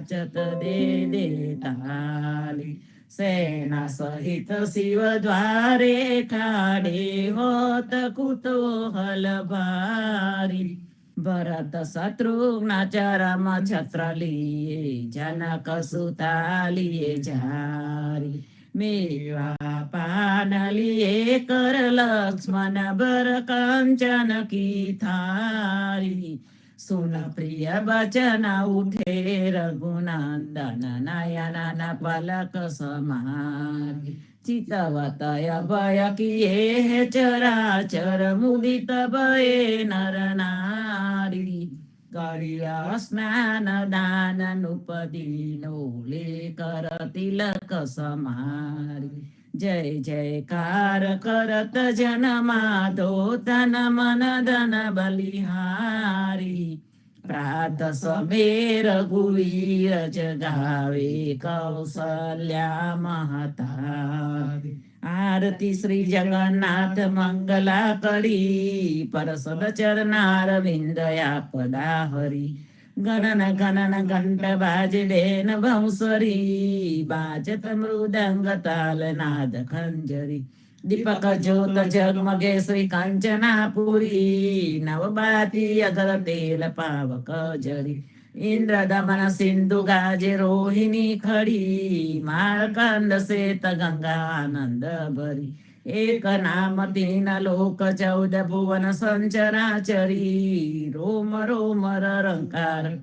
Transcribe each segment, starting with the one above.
નાચત દે દે તાલી સેના સહિત શિવ દ્વારે ઠાડે હોત કુતૂહલ ભારી ભરત શત્રુઘ્ન ચરમ છત્ર લીએ જનક સુતા લીએ જારી મેવા પાન લીએ કર લક્ષ્મણ ભર કંચન કી થારી સુન પ્રિય બચન ઉઠે રઘુનંદન નયન પલક સમારી ચિતવત અભય કિએ ચરાચર મુદિત ભયે નર નારી કર્યા સ્નાન દાન નુપદીનો લે કર તિલક સમારી જય જયકાર કરત જન માધો તન મન ધન બલિહારી પ્રાત સમેર રઘુવીર જગાવે કૌશલ્યા મહતારી આરતી શ્રી જગન્નાથ મંગલા કરી પરસદ ચરનાર વિંદયા હરી ગણન ગણન ઘંટ બાજડેન ભંસરી બાજત મૃદંગ તાલ નાદ ખંજરી દીપક જ્યોત જગમગે શ્રી કાંચનાપુરી નવબાતી અગર તેલ પાવક જરી ઇન્દ્ર દમન સિંધુ ગાજે રોહિણી ખડી માર્કંડ શ્વેત ગંગા આનંદ ભરી એક નામ તીન લોક 14 ભુવન સંચરાચરી રોમ રોમ રંકાર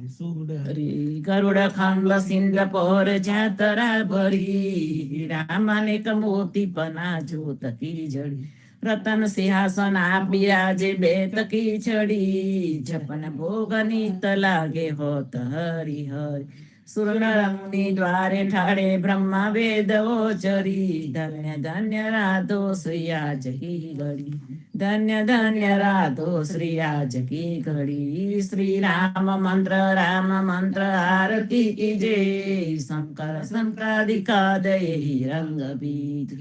સુડરી ગરુડ ખંડ સિંધ પર જાતરા ભરી રામાનેક મોતી પના જોત કી જડી રતન સિંહાસન બિરાજે બેત કી છડી છપન ભોગ નીત લાગે હોત હરિ હરિ સુરનરમની દ્વારે ઠાડે બ્રહ્મા વેદ ચરી ધન્ય ધન્ય રાધો શ્રી આજ કી ઘડી ધન્ય ધન્ય રાધો શ્રી આજ કી ઘડી શ્રી રામ મંત્ર આરતી કી જય શંકર શંકાદિકાદય રંગ બીજ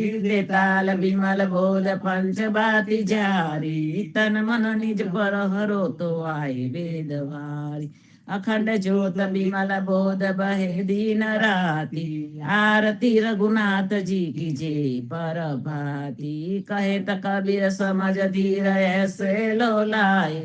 હૃદય તાલ વિમલ બોધ પંચ બાતી જારી તન મન નિજ પર હરો તો આય વેદ વારી અખંડ જ્યોત વિમલ બોધ બહે દીન રાતી આરતી रघुनाथ जी की जय पर भाती कहे त कबीर समझ धीर ऐसे लो लाए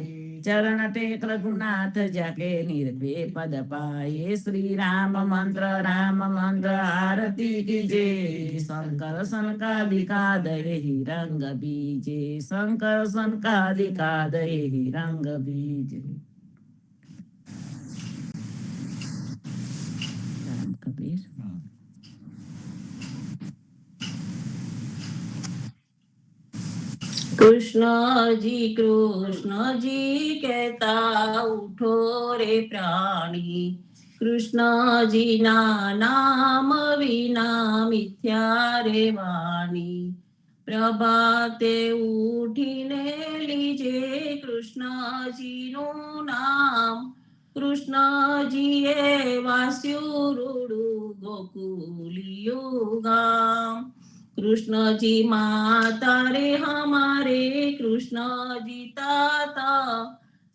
चरण टेक रघुनाथ जाके निर्भय पद पाए श्री राम मंत्र आरती की जय शंकर सनकादिकादय रंग बीजे शंकर सनकादिकादय रंग बीजे कबीर कृष्ण जी कहता उठो रे प्राणी कृष्ण जी ना नाम विना मिथ्या रे वाणी प्रभाते उठीने लीजे कृष्ण जी नु नाम कृष्ण जी ए वास्युरुडु गोकुलियो गाम कृष्ण जी माता रे हमारे कृष्ण जी ताता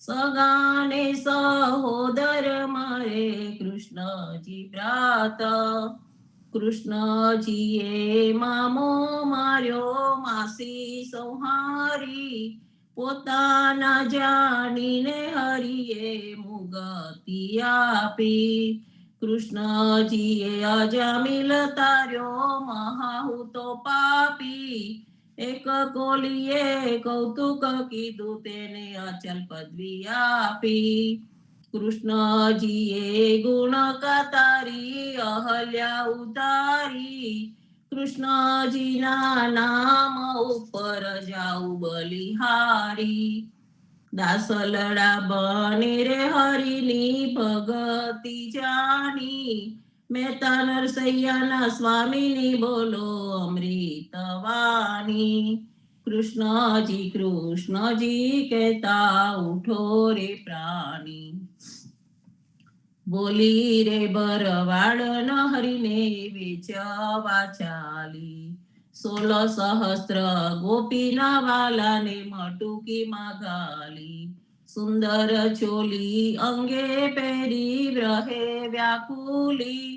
सगाने सहोदर मारे कृष्ण जी भ्रात कृष्ण जी ए मामो मार्यो मासी संहारी पोताना जानीने हरिये मुगती आपी कृष्ण जी ए अजामिल तार्यो महाहुतो पापी एक कोलिये कौतुक कीधु तेने अचल पदवी आपी कृष्ण जी ए गुण कातारी अहल्या उतारी कृष्ण जी ना नाम ऊपर जाऊ बलिहारी दासलड़ा बने रे हरिनी भगती जानी मेहता नरसैया स्वामीनी बोलो अमृतवाणी कृष्ण जी कहता उठो रे प्राणी बोली रे बरवाड़ न हरिने वेचवा चाली 16 सहस्त्र गोपीना वाला ने मटुकी मागाली सुंदर चोली अंगे पेरी રહે વ્યાકુલી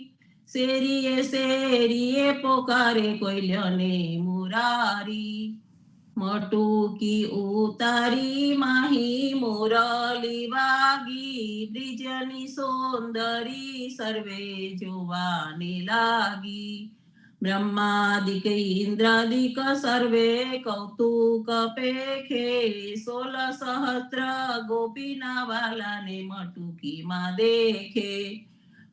શેરીએ શેરીએ પોકારે કોયલને મુરારી મટુકી ઉતારી માહી મુરલી વાગી બ્રિજની સુંદરી સર્વે જોવાની લાગી બ્રહ્માદિક ઇન્દ્રાદિક સર્વે કૌતુક પેખે 16 સહસ્ત્ર ગોપીના વાલાને મટુકીમાં દેખે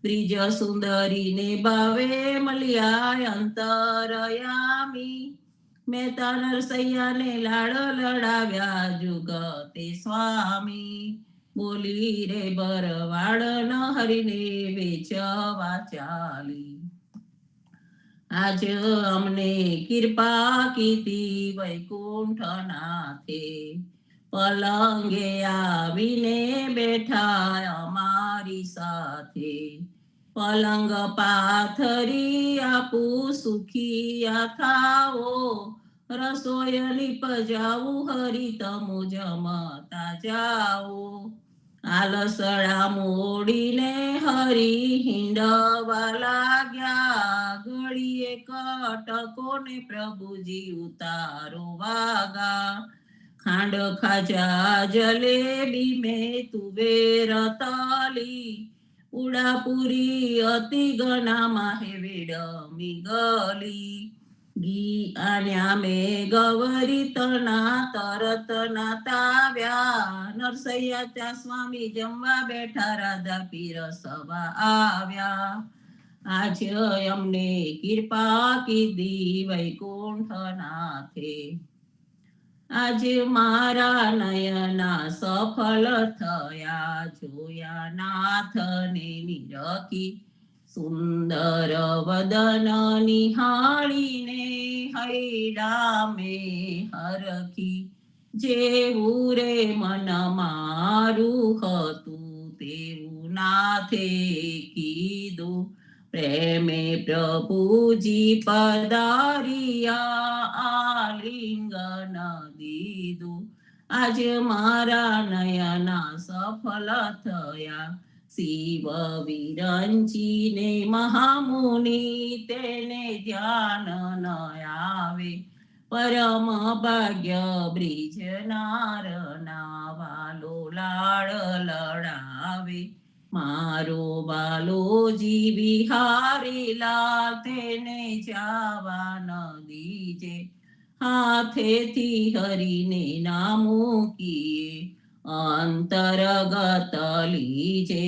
બ્રિજ સુંદરીને બાવે મળ્યા અંતરયામી મહેતા નરસૈયાને લાડ લડાવ્યા જુગતે સ્વામી બોલી રે બરવાડ ન હરીને વેચવા ચાલી આજ અમને કૃપા કીધી વૈકુંઠનાથે પલંગે આવીને બેઠા અમારી સાથે પલંગ પાથરી આપું સુખી થાઓ રસોઈ પજાવું હરી તમો જમતા જાઓ આલસડા મોડીને હરી હિંડવા લાગ્યા ઘડીએ કટકોને પ્રભુજી ઉતારો વાગા ખાંડ ખાજા જલેબી મેં તુવેર તલી ઉડાપુરી અતિ ગણામાં હે વેડમી ગલી ઘી આન્યા મેં ગવરી તના તરત ના તાવ્યા નરસૈયા ત્યાં સ્વામી જમવા બેઠા રાધા પીરસવા આવ્યા આજ અમને કૃપા કીધી વૈકુંઠનાથે આજે મારા નયના સફળ થયા જોયા નાથને નિરખી સુંદર વદન નિહાળીને હૈડા મે હરખી જેવું રે મન મારું હતું તેવું નાથે કીધું પ્રેમે પ્રભુજી પધારિયા આલિંગન દીધું આજે મારા નયના સફળ થયા શિવ વિરંચીને મહામુનિ તેને ધ્યાન ન આવે પરમ ભાગ્ય બ્રિજ નારના વાલો લાડ લડાવે મારો બાલોજી વિહારી લાલ તેને જાવા ન દીજે હાથેથી હરીને ના મૂકીએ અંતરગત લીજે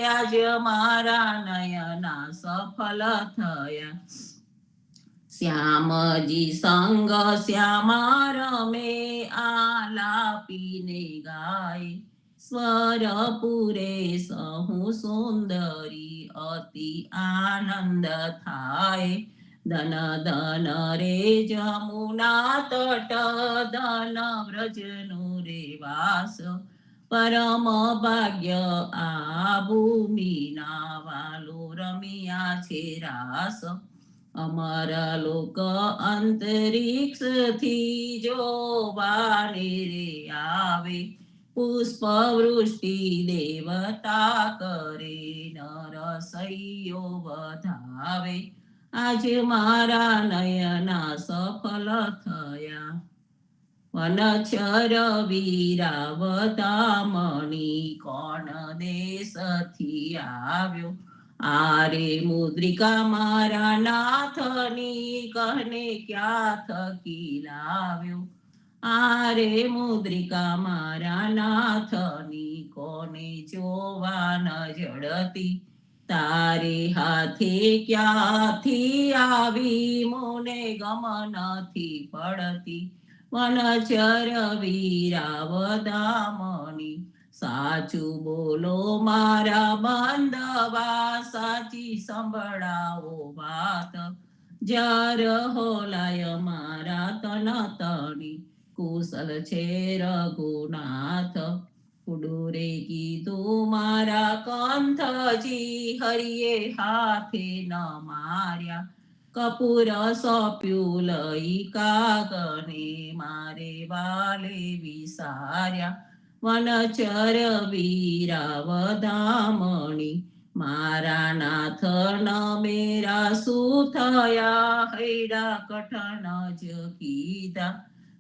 આજ મારા નયના સફળ થયા શ્યામજી સંગ શ્યામા રમે આલાપીને ગાય સ્વર પૂરે સહુ સુંદરી અતિ આનંદ થાય ધન ધન રે જમુના તટ ધન વ્રજનો રે વાસ પરમ ભાગ્ય આ ભૂમિના વાલો રમ્યા છે રાસ અમર લોક અંતરિક્ષથી જોવાને રે આવે પુષ્પ વૃષ્ટિ દેવતા કરે નરસૈયો વધાવે આજે મારા નયના સફળ થયા વનચર વીરાવતામણી કોણ દેશથી આવ્યો આરે મુદ્રિકા મારા નાથની કહને ક્યાં થકી લાવ્યો આરે મુદ્રિકા મારા નાથની કોને જોવા ન જડતી તારે હાથે ક્યાંથી આવી મોને ગમ નથી પડતી વનચર વીરાવદામણી સાચું બોલો મારા બાંધવા સાચી સંભળાવો વાત જર હોલાય મારા તન તણી કુશલ છે રઘુનાથ કુડુરે કીધું મારા કંથજી હરિએ હાથે ન માર્યા કપૂર સોંપ્યું લઈ કાગને મારે વાલે વિસાર્યા વનચર વીરાવદામણી મારા નાથ ન મેરા શું થયા હૈડા કઠણ જ કીધા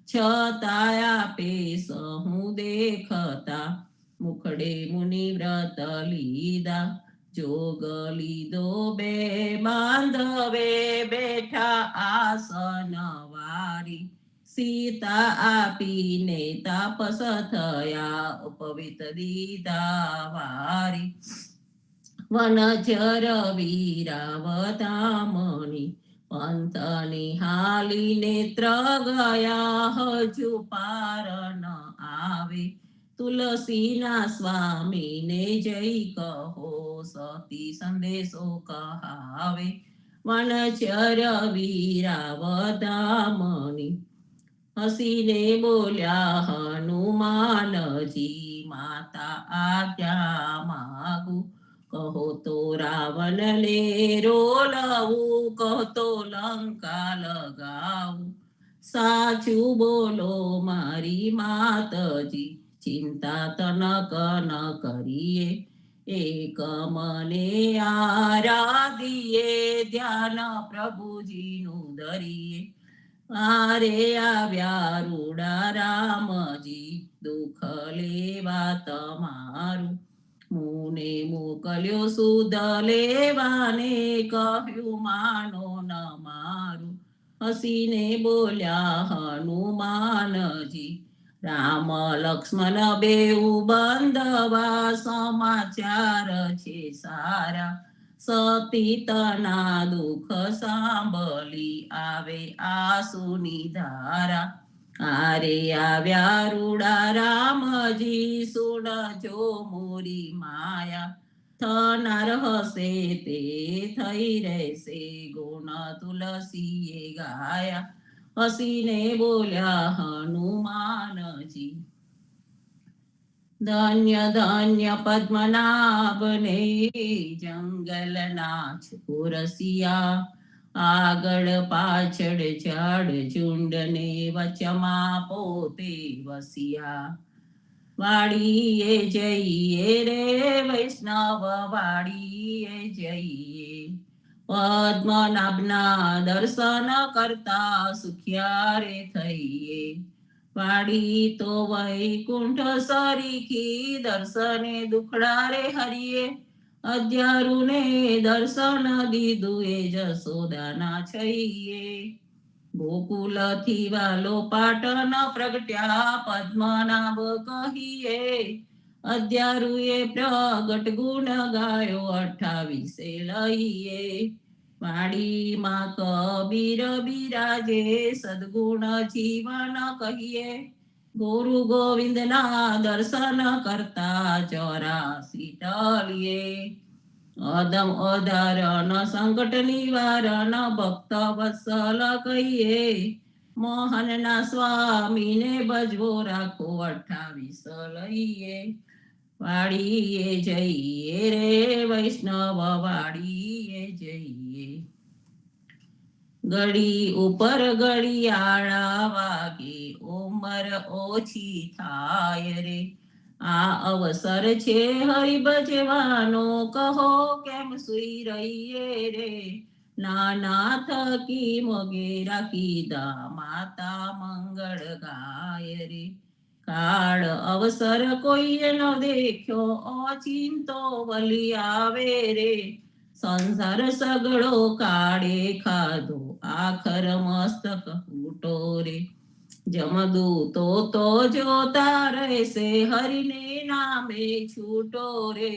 છતાંય આપે સહુ દેખતા મુખડે મુનિ વ્રત લીધા જોગ લીધો બે બાંધવે બેઠા આસન વારી સીતા આપીને તાપસ થયા ઉપવિત દીધા વારી વનચર વીરાવતામણી પંથની હાલી નેત્ર ગયા હજુ પાર ન આવે તુલસીના સ્વામીને જય કહો સતી સંદેશો કહાવે વનચર વીરાવતામણી હસીને બોલ્યા હનુમાનજી માતા આજ્ઞા માગું કહો તો રાવણને રોલવું કહો તો લંકા લગાવું સાચું બોલો મારી માતજી ચિંતા તનક ન કરીએ એક મને આરાધીએ ધ્યાન પ્રભુજીનું ધરીએ આરે આવ્યા રૂડા રામજી દુઃખ લેવા તમારું મુને મોકલ્યો સુધ લેવાને કહ્યું માનો ન મારું હસીને બોલ્યા હનુમાનજી રામ લક્ષ્મણ બેઉ બંધવા સમાચાર છે સારા સતી તના દુઃખ સાંભળી આવે આસુની ધારા આરે આવ્યા રૂડા રામજી સુણજો મોરી માયા થનાર હશે તે થઈ રહેશે ગુણ તુલસીએ ગાયા હસીને બોલ્યા હનુમાનજી ધન્ય ધન્ય પદ્મનાભને જંગલના છોરસિયા આગળ પાછળ ઝાડ ઝુંડને વચમાં પોતે વસિયા વાડીએ જઈએ રે વૈષ્ણવ વાડીએ જઈએ પદ્મનાભના દર્શન કરતા સુખ્યા રે થઈએ વાડી તો વૈકુંઠ સરીખી દર્શને દુખડા રે હરિએ અધ્યારુને દર્શન દીધું એ જસોદાના છઈએ ગોકુલથી વાલો પાટન પ્રગટ્યા પદ્મનાભ કહીએ અધ્યારુએ પ્રગટ ગુણ ગાયો 28 લઈએ વાડીમાં કબીર બિરાજે સદગુણ જીવન કહીએ ગુરુ ગોવિંદના દર્શન કરતા 84 ટલીએ અદમ અધારણ સંકટ નિવારણ ભક્ત વત્સલ કહીએ મોહનના સ્વામીને ભજવો રાખો 28 લઈએ વાડીએ જઈએ રે વૈષ્ણવ વાડીએ જઈએ ઘડી ઉપર ઘડિયાળા વાગે ઉંમર ઓછી થાય રે આ અવસર છે હરિ ભજવાનો કહો કેમ સુઈ રહીએ રે નાના થકી મોગે રાખીદા માતા મંગળ ગાય રે કાળ અવસર કોઈએ ન દેખ્યો અચિંતો વલી આવે રે સંસાર સગડો કાળે ખાધો આખર મસ્તક ફૂટો રે જમદૂતો તો જોતા રહેશે હરિને નામે છૂટો રે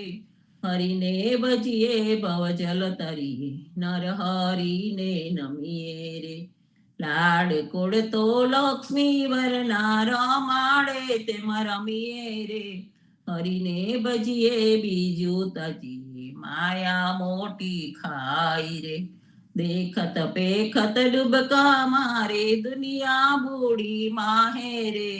હરિને ભજીએ ભવજલ તરીએ નર હરિને નમીએ રે લાડ કોડ તો લક્ષ્મી વરના રમાડે તેમ રમીએ રે હરિને ભજીએ બીજું તજીએ માયા મોટી ખાઈ રે દેખત પેખત ડૂબકા મારે દુનિયા બૂડી માહે રે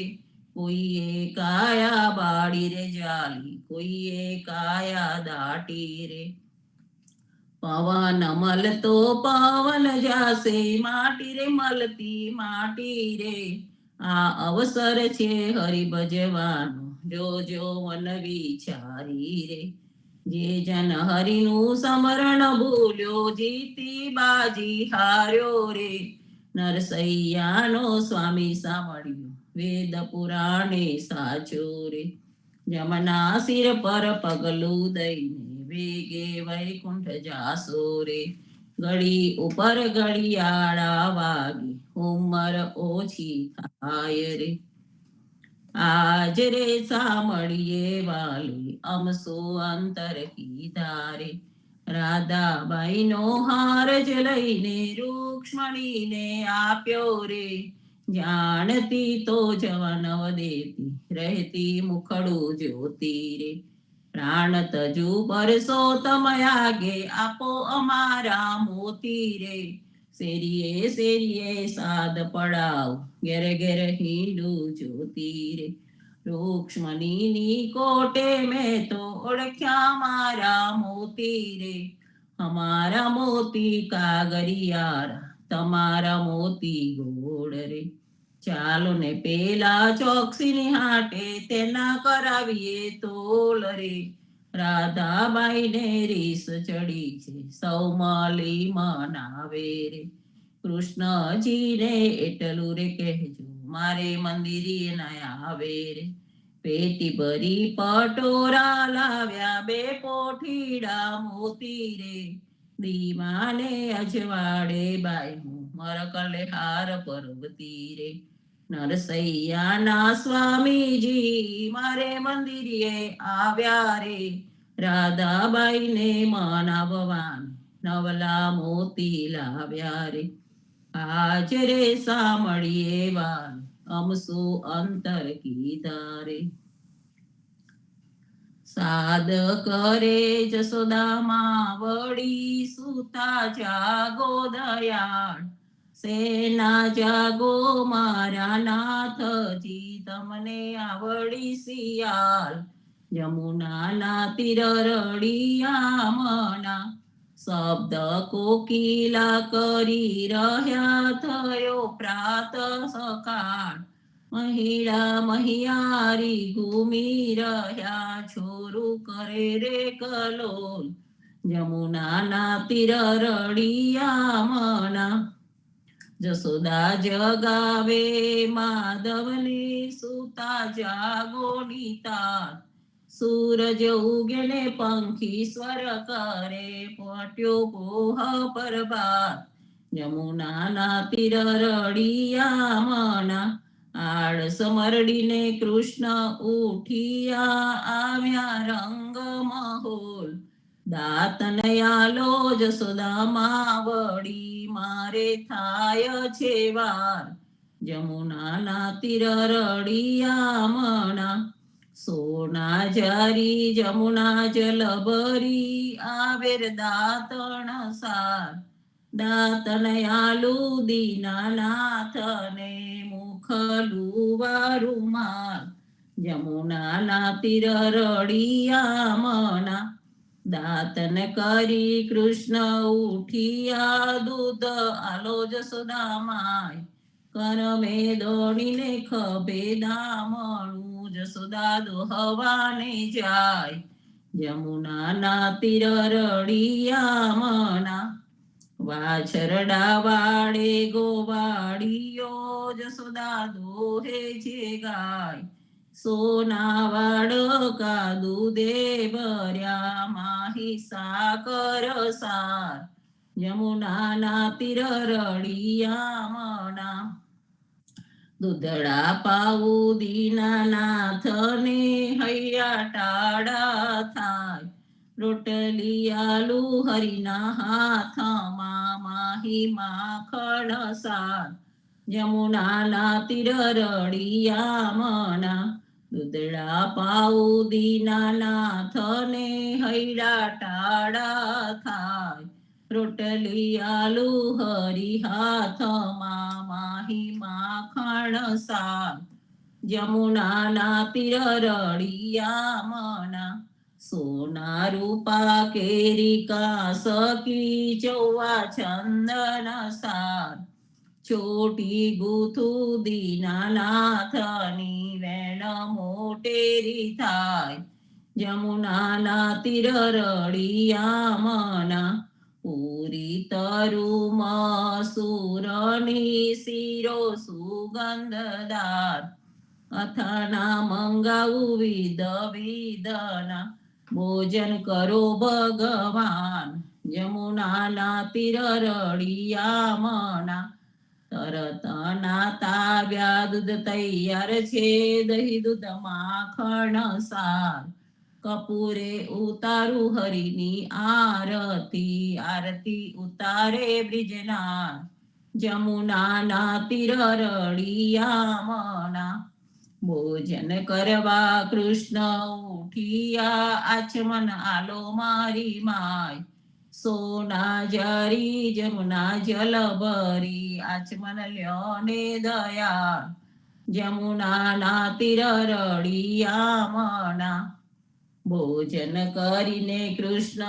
કોઈએ કાયા બાળી રે જાલી કોઈએ કાયા દાટી રે પવન મલતો પવન જાશે માટી રે મલતી માટી રે આ અવસર છે હરિ ભજવાનો જોજો મન વિચારી રે જે જન હરિનું સમરણ ભૂલ્યો જીતી બાજી હાર્યો રે નરસૈયાનો સ્વામી સાંભળ્યો વેદ પુરાણે સાચો રે જમના શિર પર પગલું દઈને વેગે વૈકુંઠ જાસો રે ઘડી ઉપર ઘડિયાળા વાગી ઉંમર ઓછી થાય રે આજ રે સાંભળીએ વાલી અમસો અંતર કીધા રે રાધાબાઈ નો હાર જ લઈને રૂક્ષ્મણીને આપ્યો રે જાણતી તો જવનવ દેતી રહેતી મુખડું જ્યોતિ રે પ્રાણ તજુ પરસો તમયાગે આપો અમારા મોતી રે શેરીએ શેરીએ સાદ પડાવ ઘેર ઘેર હિંડું જ્યોતિ રે રૂક્ષ્મણીની કોટે મેં તો ઓળખ્યા મારા મોતી રે અમારા મોતી કાગરિયારા તમારા મોતી ગોળ રે ચાલો ને પેલા ચોકસીની હાટે તેના કરાવીએ તોલ રે રાધાબાઈ ને રીસ ચડી છે સૌ મળી મનાવે રે કૃષ્ણજીને એટલું રે કહેજો મારે મંદિરે ન આવે રે પેટી ભરી પટોરા લાવ્યા બે પોઠીડા મોતી રે દીવાને અજવાડે બાઈ હું મરકલે હાર પર્વતી રે નરસૈયાના સ્વામીજી મારે મંદિરે આવ્યા રે રાધાબાઈને મનાવવાન નવલા મોતી લાવ્યા રે આજ રે સાંભળીએ વાલ અમસો અંતર કીધા રે સાદ કરે જસોદામાં વળી સુતા જાગો દયાળ સેના જાગો મારા નાથજી તમને આવડી શિયાળ યમુનાના તીર રડિયા મના શબ્દ કોકિલા કરી રહ્યા થયો પ્રાત સકાળ મહિડા મહિયારી ઘૂમી રહ્યા છોરું કરે રે કલોલ યમુનાના તીર રડિયા મના જસોદા જગાવે માધવને સુતા જાગો નીતા સૂરજ ઉગે ને પંખી સ્વર કરે પટ્યો પોહ પરભાત યમુનાના તીર રડિયા મના આળસ મરડીને કૃષ્ણ ઉઠિયા આવ્યા રંગ મહોલ દાતનયાલો જસોદામાં વળી મારે થાય છે વાર યમુનાના તીર રડિયા મના સોના જારી જમુના જલ ભરી આવેર દાતણ સાર દાતનયાલુ દીનાનાથને મુખલું વારું માર યમુનાના તીર રડિયા મના દાતન કરી કૃષ્ણ ઉઠિયા દૂધ આલો જસોદામાય કરમે દોડીને ખભે દામણું જસોદા દોહવાને જાય યમુનાના તીર રડિયા મના વાછરડા વાડે ગોવાળીઓ જસોદા દોહે છે ગાય સોના વાડકા દૂધે ભર્યા માહી સાકર સાર યમુનાના તીર રડિયા મના દૂધડા પાવું દીનાનાથને હૈયા ટાળા થાય રોટલી આલુ હરિના હાથમાં માહી માખણ સાર યમુનાના તીર રડિયા મના દૂધડા પાવું દીનાનાથને હૈડા ટાળા થાય રોટલી આલુ હરી હાથમાં માહી માખણ સાર યમુનાના તીર રડિયા મના સોના રૂપા કેરી કાસકી ચૌવા ચંદન સાર ચોટી ગુથુ દીનાનાથની વેણ મોટેરી થાય જમુનાના તીર રળિયા મના પૂરી તરુમ સુરની શિરો સુગંધદાર અથાણા મંગાવું વિધ વિધના ભોજન કરો ભગવાન જમુનાના તીર રળિયા મના તરત નાતાવ્યા દૂધ તૈયાર છે દહીં દૂધ માખણ સાર કપૂરે ઉતારું હરિની આરતી આરતી ઉતારે બ્રિજનાર જમુનાના તીર રળિયા મના ભોજન કરવા કૃષ્ણ ઉઠિયા આચમન આલો મારી માય સોના જરી જમુના જલ ભરી આચમન લ્યો ને દયા જમુનાના તીર રળિયા મના ભોજન કરીને કૃષ્ણ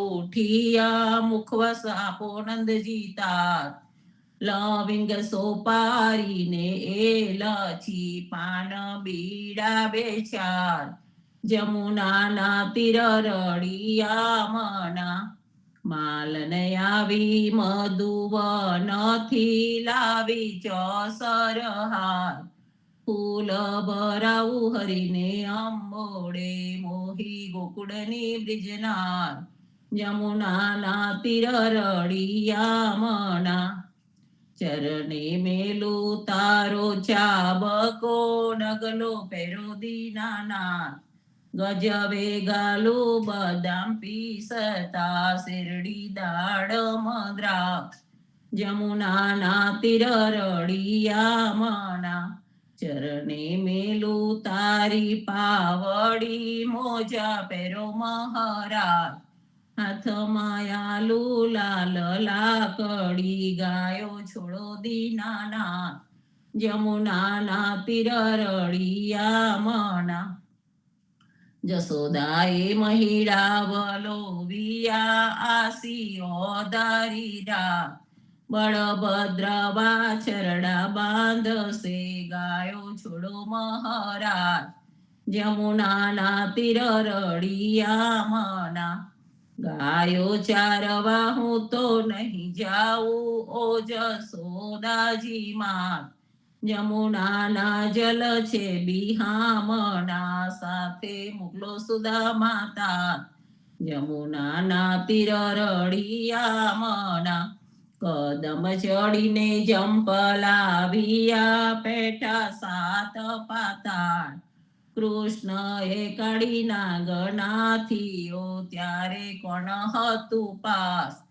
ઉઠિયા મુખવસ આપો નંદજી તાર લવિંગ સોપારીને એલચી પાન બીડા બેચાર જમુનાના તીર રળિયા મના માલને આવી મધુવનથી લાવી ચોસર હાર ફૂલ ભરાવું હરીને અંબોડે મોહી ગોકુળની બ્રિજનાર જમુનાના તીર રળિયા મના ચરણે મેલું તારો ચાબકો ડગલો પેરો દીનાનાથ ગજવે ગાલો બદામ પીસતા શેરડી દાડમ દ્રાક્ષ જમુનાના તીર રળિયા મના ચરણે મેલું તારી પાવડી મોજા પેરો મહારાજ હાથમાં આલુ લાલ લાકડી ગાયો છોડો દીનાનાથ જમુનાના તીર રળિયા મના જસોદાએ મહિડા વલોવિયા આસીઓ દારીરા બળભદ્ર વાછરડા બાંધશે ગાયો છોડો મહારાજ જમુનાના તીર રળિયા મના ગાયો ચારવા હું તો નહીં જાઉં ઓ જસોદાજી માત જમુનાના જલ છે બિહામણા સાથે મોકલો સુદા માતા જમુનાના તીર રળિયા મના કદમ ચડીને જંપલાવ્યા પેઠા સાત પાતાળ કૃષ્ણ એ કાળીના ગણાથીઓ ત્યારે કોણ હતું પાસ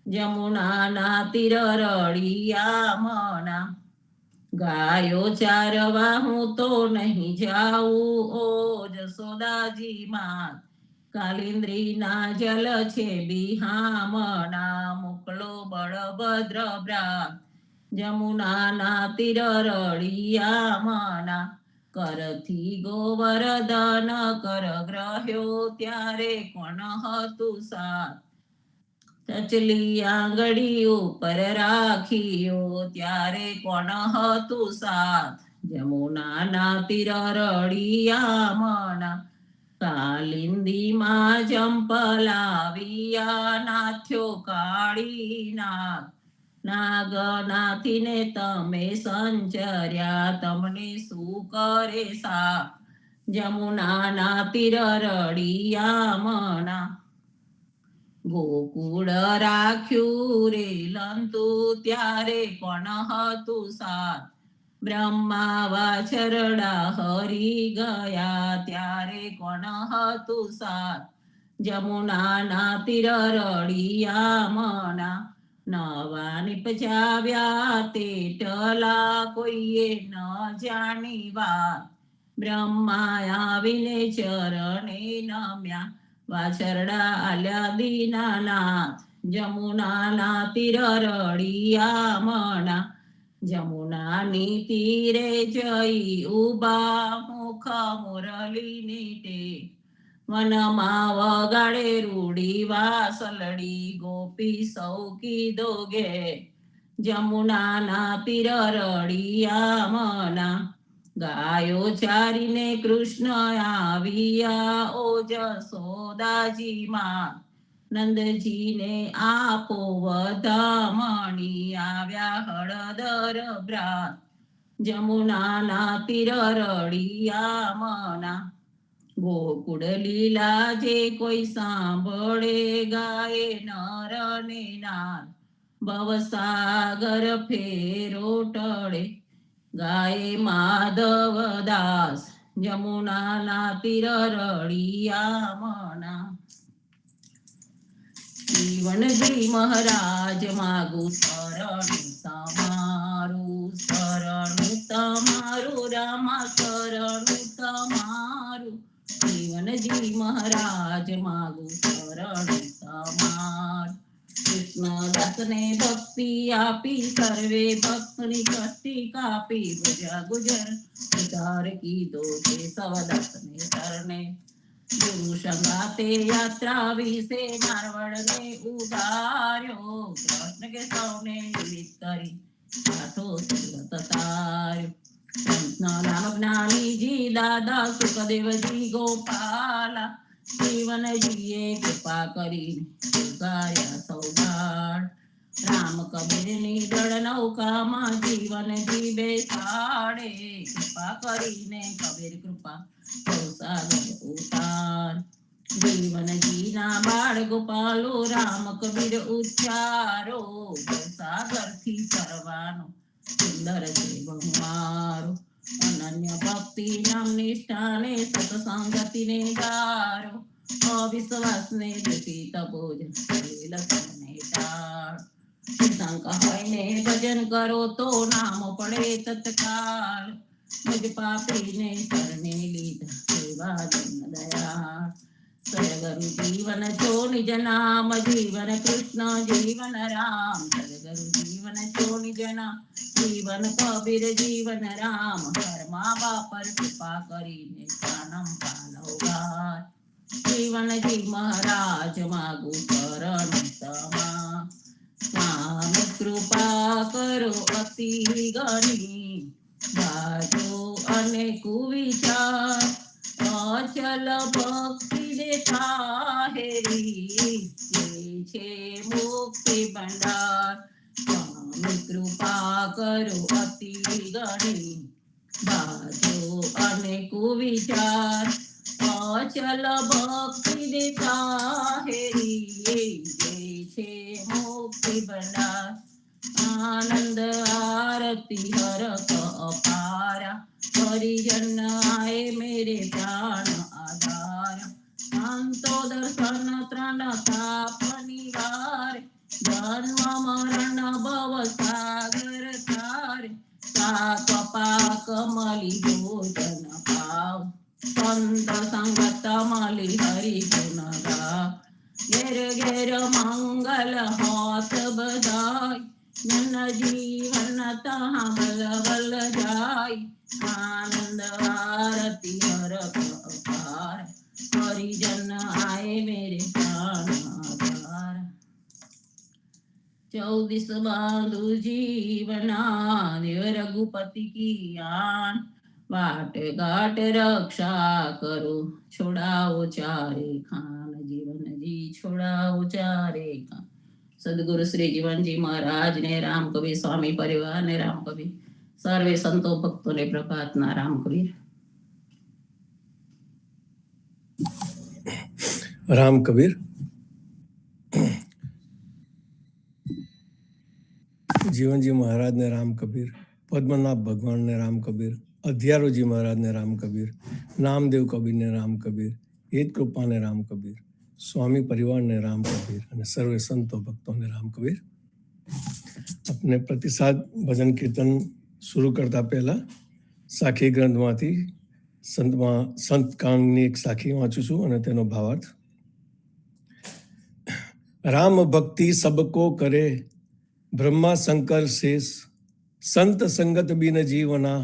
જમુનાના તીર રળિયા મના ગાયો ચારવા હું તો નહીં જાઉં ઓ જસોદાજી માત કાલિંદ્રીના જલ છે બિહામણા મોકલો બળભદ્ર બ્રાત જમુનાના તીર રળિયા મના કરથી ગોવર્ધન કર ગ્રહ્યો ત્યારે કોણ હતું સાત ચચલી આંગળી ઉપર રાખીયો ત્યારે કોણ હતું સાથ જમુનાના તીર રળિયા મના કાલિંદીમાં જંપલાવ્યા નાથ્યો કાળીનાથ નાગનાથીને તમે સંચર્યા તમને શું કરે સા જમુનાના તીર રળિયા મના ગોકુળ રાખ્યું રે લંતુ ત્યારે કોણ હતું સાથ બ્રહ્મા વાછરડા હરી ગયા ત્યારે કોણ હતું સાથ જમુનાના તીર રળિયા મના નવા નિપજાવ્યા તેટલા કોઈએ ન જાણી વાત બ્રહ્મા આવીને ચરણે નમ્યા વાછરડા આલ્યા દીનાનાથ જમુનાના તીર રળિયા મના જમુનાની તીરે જઈ ઉભા મુખ મુરલીની ટે વનમાં વગાડે રૂડી વાસલડી ગોપી સૌકી દોગે જમુનાના તીર રળિયા મના ગાયો ચારીને કૃષ્ણ આવ્યા ઓ જસોદાજી માં, નંદજીને આપો વધામણી, આવ્યા હળદર બ્રાત જમુનાના તીર રળિયા મના. ગોકુળ લીલા જે કોઈ સાંભળે, ગાય નર ને નાર, ભવસાગર ફેરો ટળે, ગાય માધવ દાસ જમુનાના તીર રળિયા મના. જીવનજી મહારાજ માગું શરણું તમારું, શરણું તમારું રામા શરણું તમારું. જીવનજી મહારાજ માગું શરણું તમારું. કૃષ્ણદાસને ભક્તિ આપી, સર્વે ભક્તની કષ્ટી કાપી, ભજા ગુજર ઉધાર કીધો છે સવદાસને શરણે. ગુરુ સંગાતે યાત્રા વિશે મારવડને ઉધાર્યો, કૃષ્ણ કે સૌને નિમિત્ત કરી કાઠો સુરત તાર્યો. સંતના નામ જ્ઞાનીજી દાદા સુખદેવજી ગોપાલા, જીવનજીએ કૃપા કરીને ઉગાર્યા સૌગાડ. રામ કબીરની દળ નૌકામાં જીવનજી બેસાડે, કૃપા કરીને કબીર કૃપા સાગર ઉતાર. જીવનજીના બાળ ગોપાલો રામ કબીર ઉચ્ચારો, સાગર થી તરવાનો સુંદર છે ભંવારો. અનન્ય ભક્તિ નામ નિષ્ઠાને સત્સંગતિને ગારો, અવિશ્વાસને દેખી તપોજ લસને ટાળ. શંકા હોય ને ભજન કરો તો નામ પડે તત્કાળ, મુજ પાપીને શરણે લીધા સેવા જન દયાળ. સદગુરુ જીવન છો નિજ નામ, જીવન કૃષ્ણ જીવન રામ. સદગુરુ જીવન છો નિજ નામ, જીવન કબીર જીવન રામ. હરમા બાપર કૃપા કરીને કાનમ પાલવગાર. જીવનજી મહારાજ માગું શરણ તમા, સ્વામી કૃપા કરો અતિ ગણી. બાજો અને કુવિચાર અચલ ભક્તિ દેખા હેરી, છે મુક્તિ ભંડાર. સ્વામી કૃપા કરો અતિ ગણી, બાજો અને કુવિચાર અચલ ભક્તિ દેખા હેરી, છે મુક્તિ ભંડાર. આનંદ આરતી હરક અપારા, પરિજન આए मेरे प्राण आधार. संतो दर्शन त्रण ताप निवार, जन्म मरण भव सागर तार. सात पाक मलि भोजन पाव, संत संगत मलि हरि गुण गाव. घेर घेर मंगल होत बधाई, जन जीवन तहाँ बल बल जाय. आनंद आरती हरक अपार, परिजन आए मेरे प्राण आधार. 14 बांधु जीवना, देव रघुपति की आन. वाट घाट रक्षा करो, छोड़ाओ चारे खान. जीवन जी छोड़ाओ चारे खान. सदगुरु श्री जीवन जी महाराज ने, राम कबीर स्वामी परिवार ने, राम कबीर सर्वे संतो भक्तों ने प्रभातना राम कबीर. રામ કબીર. જીવનજી મહારાજને રામ કબીર, પદ્મનાભ ભગવાનને રામ કબીર, અધ્યારોજી મહારાજને રામ કબીર, નામદેવ કબીરને રામ કબીર, હેત કૃપાને રામ કબીર, સ્વામી પરિવારને રામ કબીર અને સર્વે સંતો ભક્તોને રામ કબીર. આપણે પ્રતિસાદ ભજન કીર્તન શરૂ કરતા પહેલા સાખી ગ્રંથમાંથી સંત કાંગની એક સાખી વાંચું છું અને તેનો ભાવાર્થ. રામ ભક્તિ સબકો કરે, બ્રહ્મા શંકર શેષ. સંત સંગત બિન જીવના,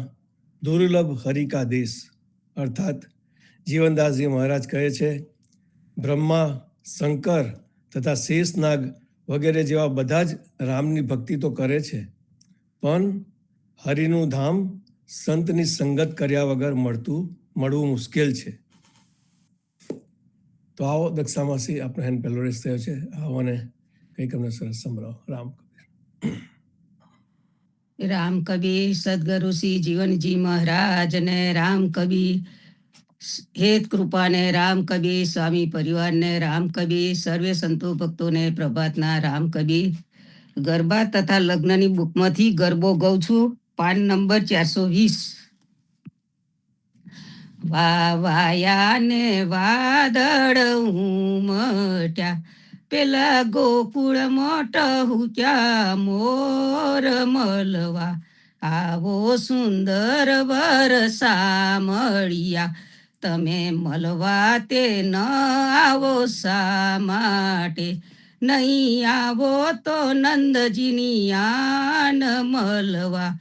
દુર્લભ હરિકા દેશ. અર્થાત જીવનદાસજી મહારાજ કહે છે, બ્રહ્મા, શંકર તથા શેષનાગ વગેરે જેવા બધા જ રામની ભક્તિ તો કરે છે, પણ હરિનું ધામ સંતની સંગત કર્યા વગર મળવું મુશ્કેલ છે. તો આવો દક્ષામાસી, આપણે હેન્ડ પહેલો રેસ થયો છે, આવો અને કંઈક અમને સરસ સંભળાવો. રામ કબીર. રામ કબીર સદગુરુ શ્રી જીવનજી મહારાજ ને રામ કબીર હેત કૃપાને રામ કબીર સ્વામી પરિવારને રામ કબીર સર્વે સંતો ભક્તોને પ્રભાતના રામ કબીર. ગરબા તથા લગ્નની બુકમાંથી ગરબો ગાઉં છું, પાન નંબર 420. વાવાયા ને વાદળ ઉમટ્યા, પેલા ગોકુળ મોટા હુક્યા મોર મલવા. આવો સુંદર વરસા મળ્યા, તમે મળવા તે ન આવો શા માટે? નહીં આવો તો નંદજીની આન મળવા.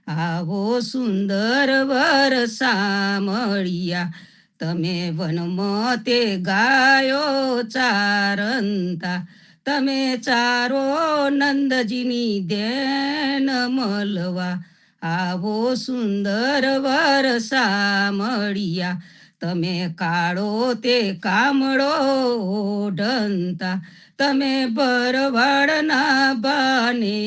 આવો સુંદર વરસા મળ્યા, તમે વનમાં તે ગાયો ચારંતા. તમે ચારો નંદજીની દેન મળવા. આવો સુંદર વરસા મળ્યા, તમે કાળો તે કામળો ઓઢંતા. તમે ભરવાડના બાને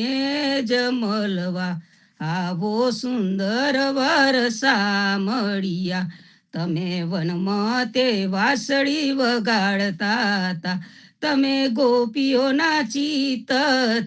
જ મળવા. આવો સુંદર વરસા મળ્યા, તમે વનમાં તે વાંસળી વગાડતા હતા. તમે ગોપીઓના ચિત્ત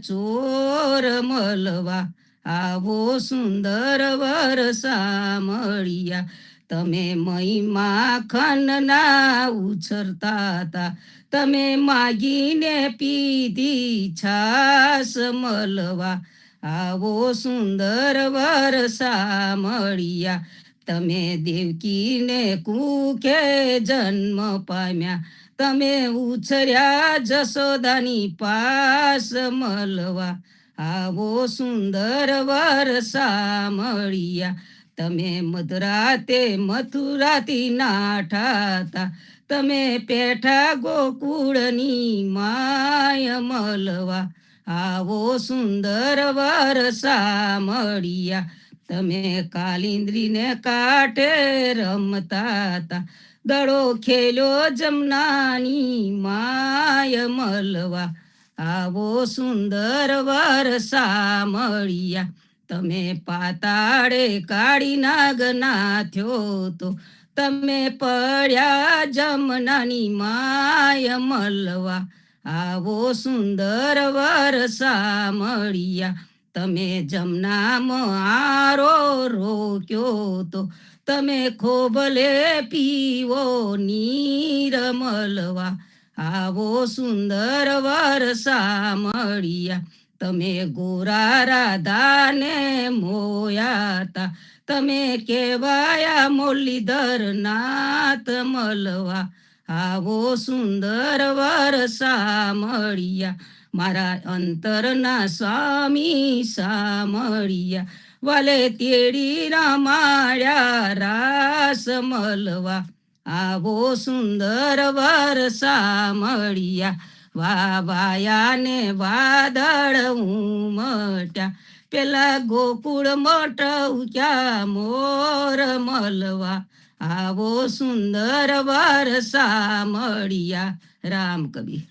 ચોર મળવા. આવો સુંદર વરસા મળ્યા, તમે મહી માખણના ઉછરતા હતા. તમે માગીને પીધી છાસ મળવા. આવો સુંદર વરસા મળ્યા, તમે દેવકીને કુખે જન્મ પામ્યા. તમે ઉછર્યા જશોદાની પાસ મળવા. આવો સુંદર વરસા મળ્યા, તમે મધરાતે મથુરાથી નાઠાતા. તમે પેઠા ગોકુળની માય મળવા. આવો સુંદર વરસા મળ્યા, તમે કાલિંદ્રીને કાંઠે રમતા હતા. દડો ખેલ્યો જમનાની માય મળવા. આવો સુંદર વરસા મળ્યા, તમે પાતાળે કાળી નાગ નાથ્યો તો. તમે પડ્યા જમનાની માય મળવા. આવો સુંદર વરસા મળ્યા, તમે જમનામાં આરો રોક્યો તો. તમે ખોબલે પીવો નીર મળવા. આવો સુંદર વરસા મળ્યા, તમે ગોરા રાધાને મોયા તા. તમે કહેવાયા મુરલીધર નાથ મળવા. આવો સુંદર વરસા મળ્યા, મારા અંતરના સ્વામી સામળ્યા. વાલે તેડી રમાડ્યા રાસ મળવા. આવો સુંદર વરસા મળ્યા, વાવાયા ને વાદળ ઉમટ્યા. પેલા ગોકુળ મોટું મોર મળવા. આવો સુંદર વરસા મળ્યા. રામ કબીર.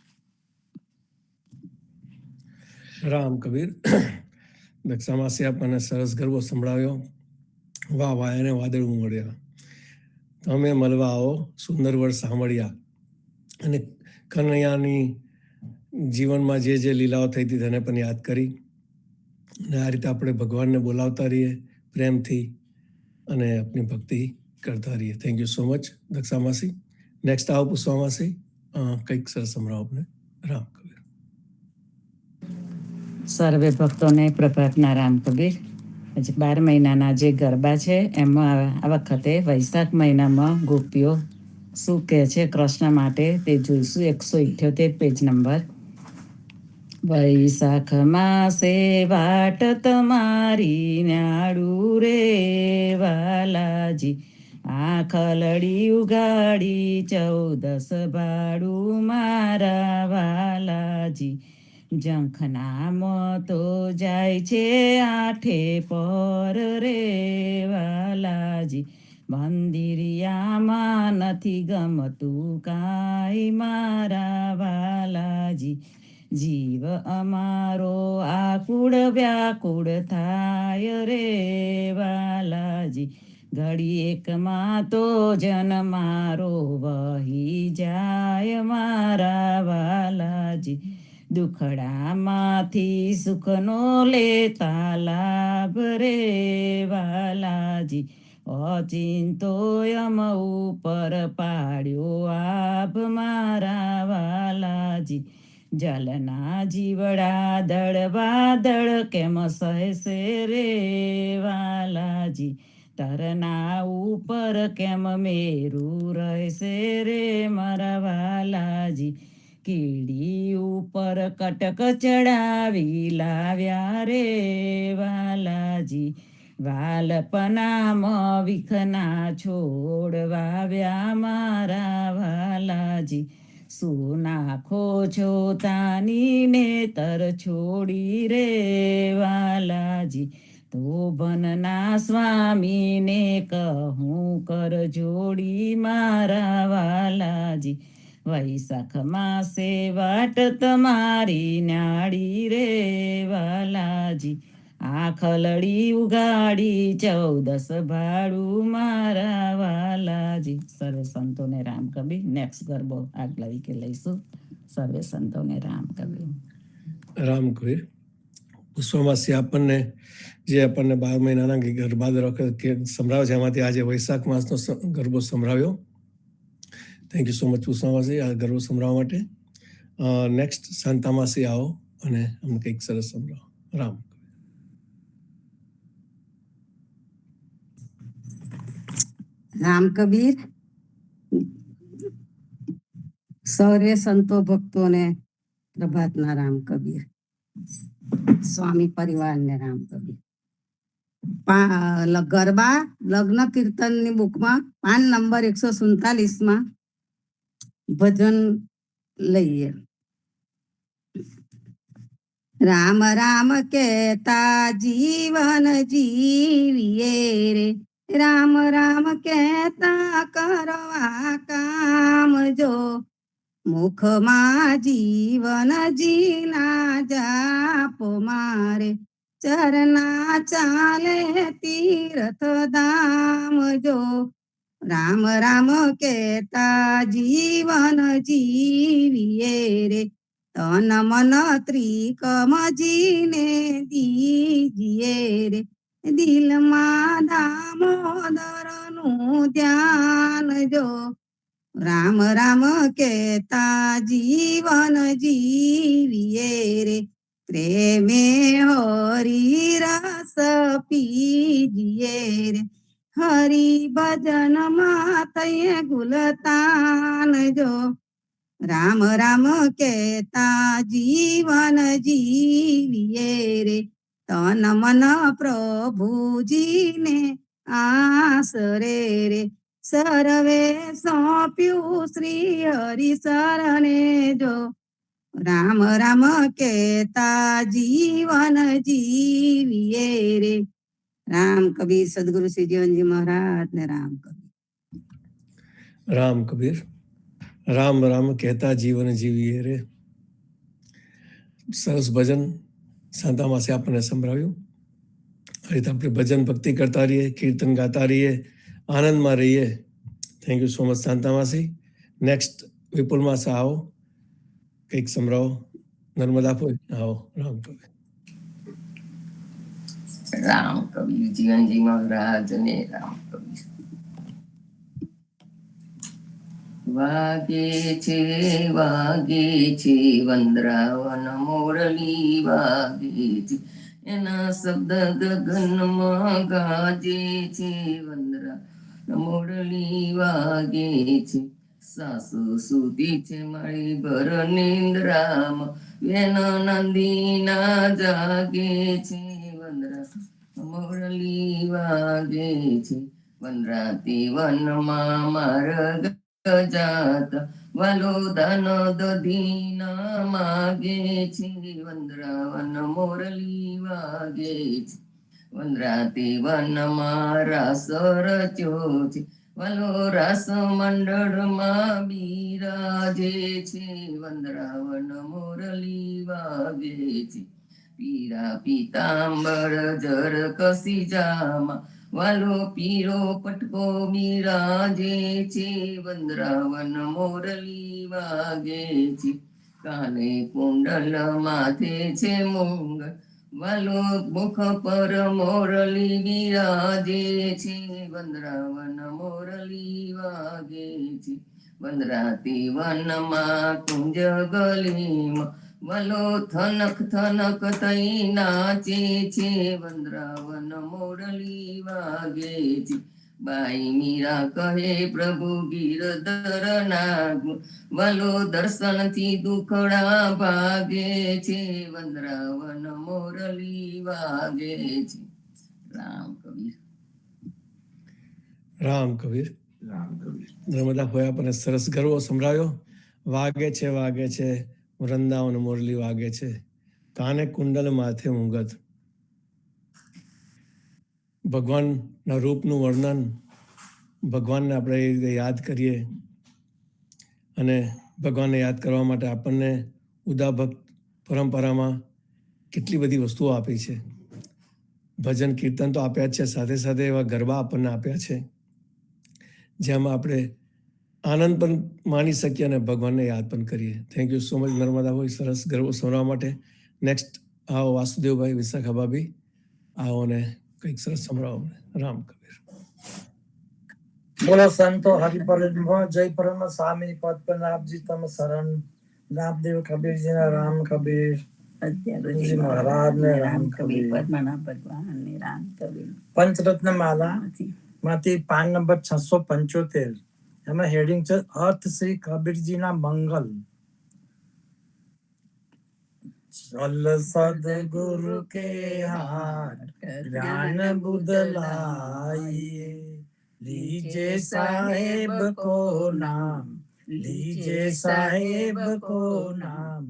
રામ કબીર. દક્ષામાસી આપણને સરસ ગરબો સંભળાવ્યો. વાહ વાયાને વાદળ ઉમળ્યા, તમે મળવા આવો સુંદર વરસા મળ્યા. અને કનૈયાની જીવનમાં જે જે લીલાઓ થઈ હતી તેને પણ યાદ કરી. અને આ રીતે આપણે ભગવાનને બોલાવતા રહીએ પ્રેમથી અને આપણી ભક્તિ કરતા રહીએ. થેન્ક યુ સો મચ દક્ષામાસી. નેક્સ્ટ આવો પુષ્પામાસી, કંઈક સરસ સંભળાવો આપણે. રામ કબીર. સર્વે ભક્તોને પ્રભાતના રામ કબીર. આજે 12 મહિનાના જે ગરબા છે એમાં આ વખતે વૈશાખ મહિનામાં ગોપીઓ શું કહે છે કૃષ્ણ માટે તે જોઈશું. 178 પેજ નંબર. વૈશાખ માસે વાટ તમારી ન્યાડું રે વાલાજી. આખલડી ઉગાડી 14 ભાડું મારા વાલાજી. જંખનામાં તો જાય છે આઠે પર રે વાલાજી, મંદિરિયામાં નથી ગમતું કાંઈ મારા વાલાજી. જીવ અમારો આકુળ વ્યાકુળ થાય રે વાલાજી, ઘડી એકમાં તો જન મારો વહી જાય મારા વાલાજી. દુખડામાંથી સુખનો લેતા લાભ રે વાલાજી, અચિંતો યમ ઉપર પાડ્યો આભ મારા વાલાજી. જલના જીવડા દળવા દળ કેમ સહેશે રે વાલાજી, તરના ઉપર કેમ મેરું રહેશે રે મારા વાલાજી. કીડી ઉપર કટક ચડાવી લાવ્યા રે વાલાજી, વાલપનામાં વિખના છોડ વાવ્યા મારા વાલાજી. શું નાખો છો તાની નેતર છોડી રે વાલાજી, તો ભનના સ્વામીને કહું કર જોડી મારા વાલાજી. વૈશાખ માસે વાટ તમારી ન્યાળી રે વાલાજી, આખલડી ઉગાડી 14 ભાડું મારા વાલાજી. સર્વે સંતોને રામ કબીર. નેક્સ્ટ ગરબો આગલા વીકે લઈશું. સર્વે સંતોને રામ કબીર. રામ કબીર. પુષ્પમાસી આપણને જે આપણને 12 મહિનાના ગરબા દર વખત સંભળાવ્યો છે, એમાંથી આજે વૈશાખ માસનો ગરબો સંભળાવ્યો. થેન્ક યુ સો મચ પુષ્પમાસી આ ગરબો સંભળાવવા માટે. નેક્સ્ટ શાંતામાસી આવો અને અમને કંઈક સરસ સંભળાવો. રામ. રામ કબીર. સૌરે સંતો ભક્તોને પ્રભાતના રામ કબીર, સ્વામી પરિવારને રામ કબીર. ગરબા લગ્ન કીર્તનની બુકમાં પાન નંબર 147માં ભજન લઈએ. રામ રામ કહેતા જીવન જીવીએ રે, રામ રામ કહેતા કરવા કામ જો, મુખમાં જીવન જીના જાપો મારે, ચરના ચાલે તીર્થ ધામ જો. રામ રામ કહેતા જીવન જીવીએ રે, તન મન ત્રિકમ જીને દીજીએ રે, દિલમાં દામોદરનું ધ્યાન જો. રામ રામ કહેતા જીવન જીવીએ રે, પ્રેમે હરી રસ પીજીએ રે, હરી ભજન માતયે ગુલતાન જો. રામ રામ કહેતા જીવન જીવીએ રે, તન મન પ્રભુજીને આસરે રે, સર્વે સોંપ્યું શ્રી હરિ શરણે જો. રામ રામ કહેતા જીવન જીવીએ રે. રામ કબીર. સદગુરુ શ્રી જીવનજી મહારાજ ને રામ કબીર. રામ કબીર. રામ રામ કહેતા જીવન જીવીએ રે. સરસ ભજન શાંતામાસી આપણને સંભળાવ્યું. આ રીતે આપણે ભજન ભક્તિ કરતા રહીએ, કીર્તન ગાતા રહીએ, આનંદમાં રહીએ. થેન્ક યુ સો મચ શાંતામાસી. નેક્સ્ટ વિપુલ માસ આવો, કંઈક સંભળાવો. નર્મદા ફોઈ આવો. રામ કબીર. રામ કબીર જીવનજી મહારાજ ને રામ કબીર. વાગે છે વંદ્રાવન મોરલી વાગે છે, એના શબ્દ ગગનમાં ગાજે છે. વંદ્રા મોરલી વાગે છે, સાસુ સુધી છે મારી ભર નિંદ્રામાં, વેન નંદીના જાગે છે. વંદ્રા મોરલી વાગે છે, વનરાતી વનમાં માર્ગ જાત વાલો દાન દધીન માગે છે વંદ્રાવન મોરલી વાગે છે વંદ્રાતી વનમાં રાસ રચ્યો છે વાલો રાસ મંડળમાં બિરાજે છે વંદ્રાવન મોરલી વાગે છે પીરા પીતાંબર જર કસી જામા વાલો પીરો પટકો બિરાજે છે વંદ્રાવન મોરલી વાગે છે કાને કુંડલ માથે છે મૂંગ વાલો મુખ પર મોરલી બિરાજે છે વંદ્રાવન મોરલી વાગે છે વંદરાતી વનમાં કુંજ ગલીમાં વલો થનક થનક તઈ નાચે છે વંદ્રાવન મોરલી વાગે છે બાઈ મીરા કહે પ્રભુ ગિરધર નાગુ વલો દર્શનથી દુખડા ભાગે છે વંદ્રાવન મોરલી વાગે છે રામ કબીર રામ કબીર. નર્મદા હોયા પણ સરસ ગરવો સંભળાયો. વાગે છે વૃંદાવન મોરલી વાગે છે, કાને કુંડલ માથે મુંગત. ભગવાનના રૂપનું વર્ણન, ભગવાનને આપણે એ રીતે યાદ કરીએ અને ભગવાનને યાદ કરવા માટે આપણને ઉદા ભક્ત પરંપરામાં કેટલી બધી વસ્તુઓ આપી છે. ભજન કીર્તન તો આપ્યા જ છે, સાથે સાથે એવા ગરબા આપણને આપ્યા છે જેમાં આપણે આનંદ પણ માણી શકીએ અને ભગવાનને યાદ પણ કરીએ. Thank you so much Narmada ભાઈ, સરસ ગરબો સંભળવા માટે. નેક્સ્ટ આવો વાસુદેવભાઈ, વિશાખા ભાભી, આવો ને કંઈક સરસ સંભળાવો. રામ કબીર. બોલો સંતો હરિપરમ જય પરમ સ્વામી પદ પનાભજી તમ શરણ. નામદેવ કબીરજી ના રામ કબીર, જી મહારાજ ને રામ કબીર, પદ્મનાભ ભગવાન ને રામ કબીર. પંચરત્ન માલા માંથી પાન નંબર 675, એમાં હેડિંગ છે અર્થ શ્રી કબીરજી ના મંગલ. ચલ સદગુરુ કે હાટ જ્ઞાન બુદ્ધ લાઈએ, लीजे साहेब को नाम, लीजे साहेब को नाम,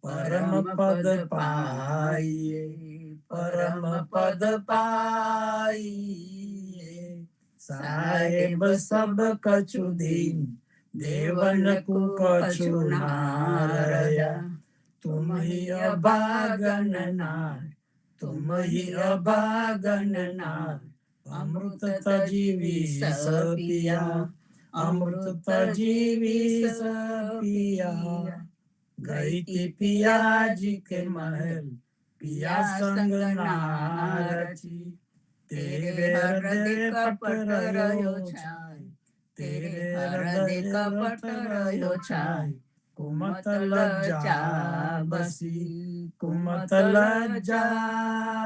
परम पद पाइए, परम पद पाइए। साहेब सब कछु दीन, देवन को कछु नारया, तुम ही अभागन नार, तुम ही अभागन नार। अमृत तजीवी सपिया, अमृत तजीवी सपिया। गई थी पिया जी के महल, पिया संग नारची। तेरे हृदय कपट रहो छाय, तेरे हृदय कपट रहो छाय। कुमत लज्जा बसी, कुमत लज्जा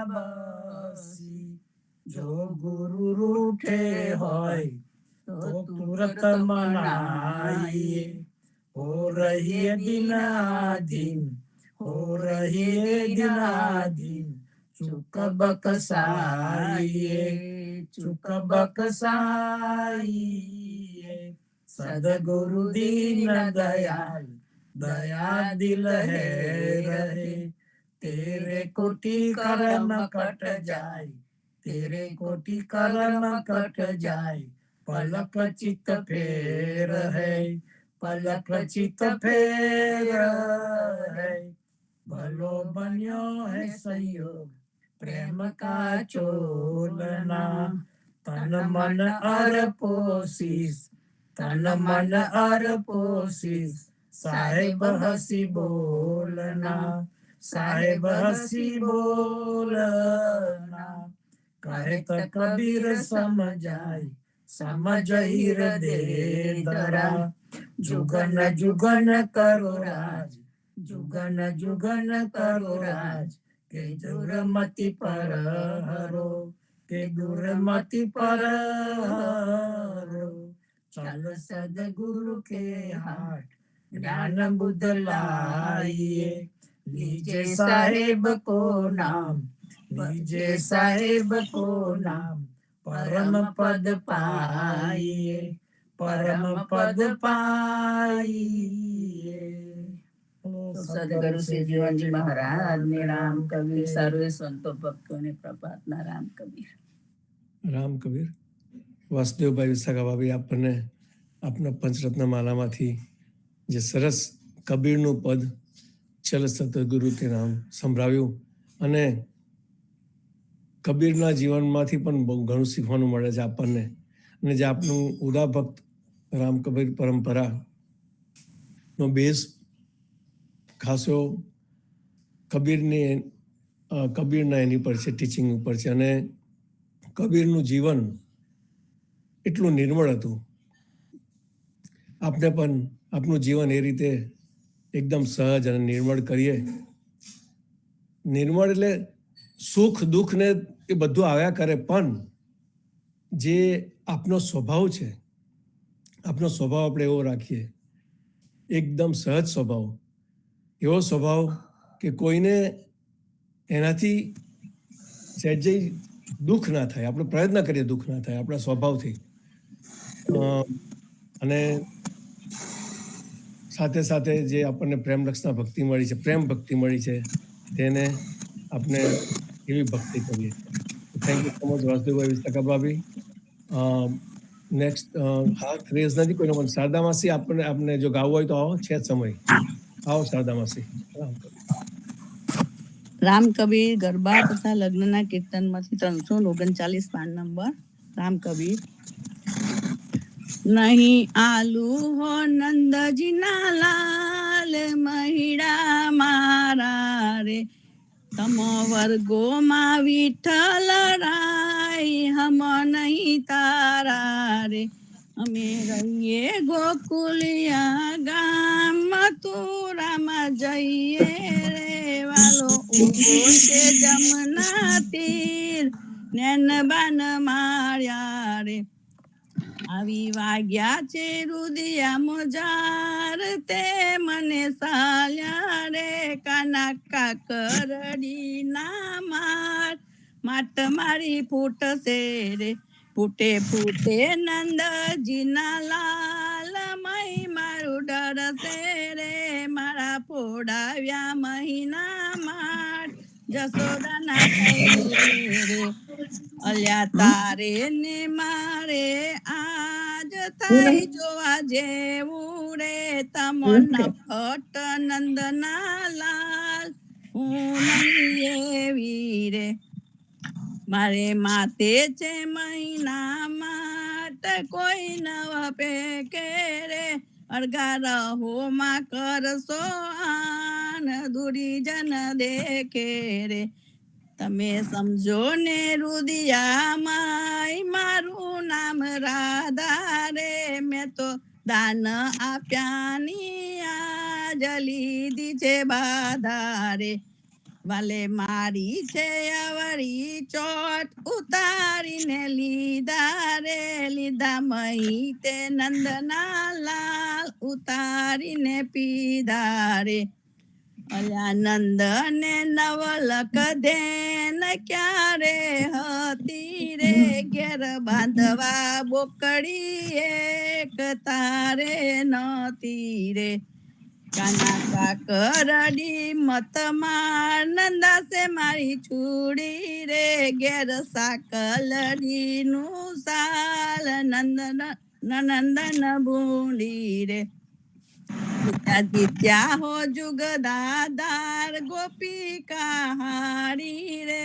बसी। जो गुरु रूठे होय तो तुरत मनाइए, हो रही है दिनादिन, हो रही है दिनादिन। चुक बकसाइए, चुक बकसाइए। सदगुरु दीन दयाल, दया दिल है रहे। तेरे कोटि कर्म कट जाए, तेरे कोटि कर्म कट जाए। पलक चित फेर है, पलक चित फेर है। भलो बन्यो है संयोग, प्रेम का चोलना। तन मन अर्पोसिस, तन मन अर्पोसिस। साहेब हसी बोलना, साहेब हसी बोलना। कहे तो कबीर समझाए, समझ हृदय धरा। जुगन जुगन करो राज, जुगन जुगन करो राज। के दुर्मति पर हरो, के दुर्मति पर हरो। चल सदगुरु के हाट, ज्ञान बुद्ध लाइए। लीजे साहेब को नाम, लीजे साहेब को नाम। परम पद पाइए, પરમ પદ પાઈએ. સદગુરુ શ્રી જીવનજી મહારાજ ને રામ કબીર સર્વે સંતો ભક્તો ને પ્રભાતના રામ કબીર. રામ કબીર. વાસુદેવભાઈ વિશાખાભાઈ આપણને આપના પંચરત્ન માલામાંથી જે સરસ કબીરનું પદ ચલ સતગુરુ તે નામ સંભળાવ્યું અને કબીરના જીવનમાંથી પણ બહુ ઘણું શીખવાનું મળે છે આપણને. અને જે આપનું ઉદા ભક્ત રામ કબીર પરંપરાનો બેઝ ખાસો કબીરના એની પર છે, ટીચિંગ ઉપર છે. અને કબીરનું જીવન એટલું નિર્મળ હતું. આપણે પણ આપનું જીવન એ રીતે એકદમ સહજ અને નિર્મળ કરીએ. નિર્મળ એટલે સુખ દુઃખ ને એ બધું આવ્યા કરે, પણ જે આપનો સ્વભાવ છે, આપનો સ્વભાવ આપણે એવો રાખીએ, એકદમ સહજ સ્વભાવ, એવો સ્વભાવ કે કોઈને એનાથી સહેજે દુઃખ ના થાય. આપણે પ્રયત્ન કરીએ દુઃખ ના થાય આપણા સ્વભાવથી. અને સાથે સાથે જે આપણને પ્રેમ રક્ષના ભક્તિ મળી છે, પ્રેમ ભક્તિ મળી છે, તેને આપણે એવી ભક્તિ કરીએ. થેન્ક યુ સો મચ વાસુદેવભાઈ વિશાખાભાઈ. નેક્સ્ટ હા ક્રેઝ નથી કોઈનો, પણ શારદા માસી આપને જો ગાવું હોય તો આવો, છે સમય. આવો શારદા માસી. રામ કબીર ગરબા તથા લગ્નના કીર્તનમાંથી 339 પાન નંબર. રામ કબીર. નહીં આલુ હો નંદજીના લાલ, મહિડા મારા રે, તમ વર્ગોમાં વિઠ્ઠલ રાય, હમ નહીં તારા રે. અમે રહીએ ગોકુલિયા ગામ, મથુરામાં જઈએ રે, વાલો ઉભો છે જમના તીર, નેનબાન માર્યા રે. આવી વાગ્યા છે રુદિયા મોજાર, તે મને સાલ્યા રે, કાના કાકરડી ના માર, માટ મારી ફૂટશે રે. ફૂટે ફૂટે નંદજીના લાલ, મહી મારું ડરશે રે, મારા ફોડાવ્યા મહિના માટ, જસોદાના થઈ રે. અલ્યા તારે ને મારે આજ થઈ જોવા જેવું રે, તમોના ફટ નંદના લાલ, હું નહીં એવી રે. મારે માતે છે મહિના માટ, કોઈ નવ પેકે રે, અડગા રહો માં કરશો આન, દુરીજન દેખે રે. તમે સમજો ને રુદિયા માય, મારું નામ રાધા રે, મેં તો દાન આપ્યાની આજ લીધી છે બાધા રે. વાલે મારી છે અવળી ચોટ, ઉતારીને લીધા રે, લીધા મહી તે નંદના લાલ, ઉતારીને પીધા રે. અલ્યા નંદ ને નવલક ધેન, ક્યારે હતી રે, ઘેર બાંધવા બોકડી એક, તારે નતી રે. કાના કાકરડી મત માર, નંદાસે મારી છૂડી રે, ઘેર સાકલડી નું સાલ, નંદન ભૂંડી રે. જીત્યા હો જુગદાદાર, ગોપિકા હારી રે,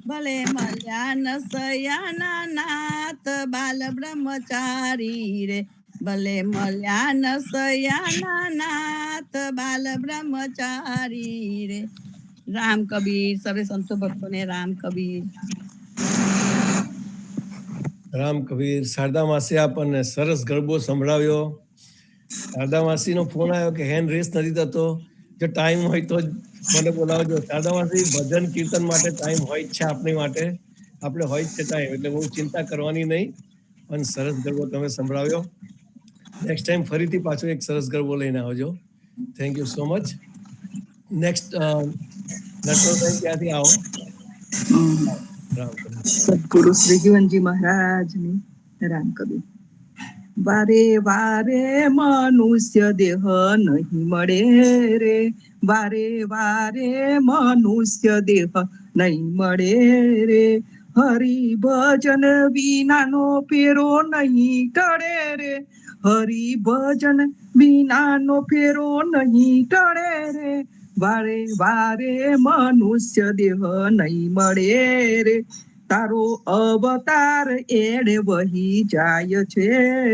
ભલે મળ્યા ન સયાના નાથ, બાલ બ્રહ્મચારી રે, ભલે મળ્યા ન સયાના નાથ, બાલ બ્રહ્મચારી રે. રામ કબીર. સર્વે સંતો ભક્તોને રામ કબીર. રામ કબીર. શારદા માસી આપણને સરસ ગરબો સંભળાવ્યો. શારદા માસીનો ફોન આવ્યો કે હેન્ડ રેસ નથી થતો, જો ટાઈમ હોય તો જ મને બોલાવજો. શારદા માસી ભજન કીર્તન માટે ટાઈમ હોય જ છે આપણી માટે, આપણે હોય જ છે ટાઈમ, એટલે બહુ ચિંતા કરવાની નહીં. અને સરસ ગરબો તમે સંભળાવ્યો. નેક્સ્ટ ટાઈમ ફરીથી પાછો એક સરસ ગરબો લઈને આવજો. Thank you so much. Next Natwarbhai ત્યાંથી આવો. સદગુરુ શ્રી જીવનજી મહારાજની રામ કબીર. વારે વારે મનુષ્ય દેહ નહીં મળે રે, વારે વારે મનુષ્ય દેહ નહીં મળે રે, હરિ ભજન વિનાનો ફેરો નહીં ટળે રે, હરિ ભજન વિનાનો ફેરો નહીં ટળે રે, વારે વારે મનુષ્ય દેહ નહીં મળે રે, તારો અવતાર એડે વહી જાય છે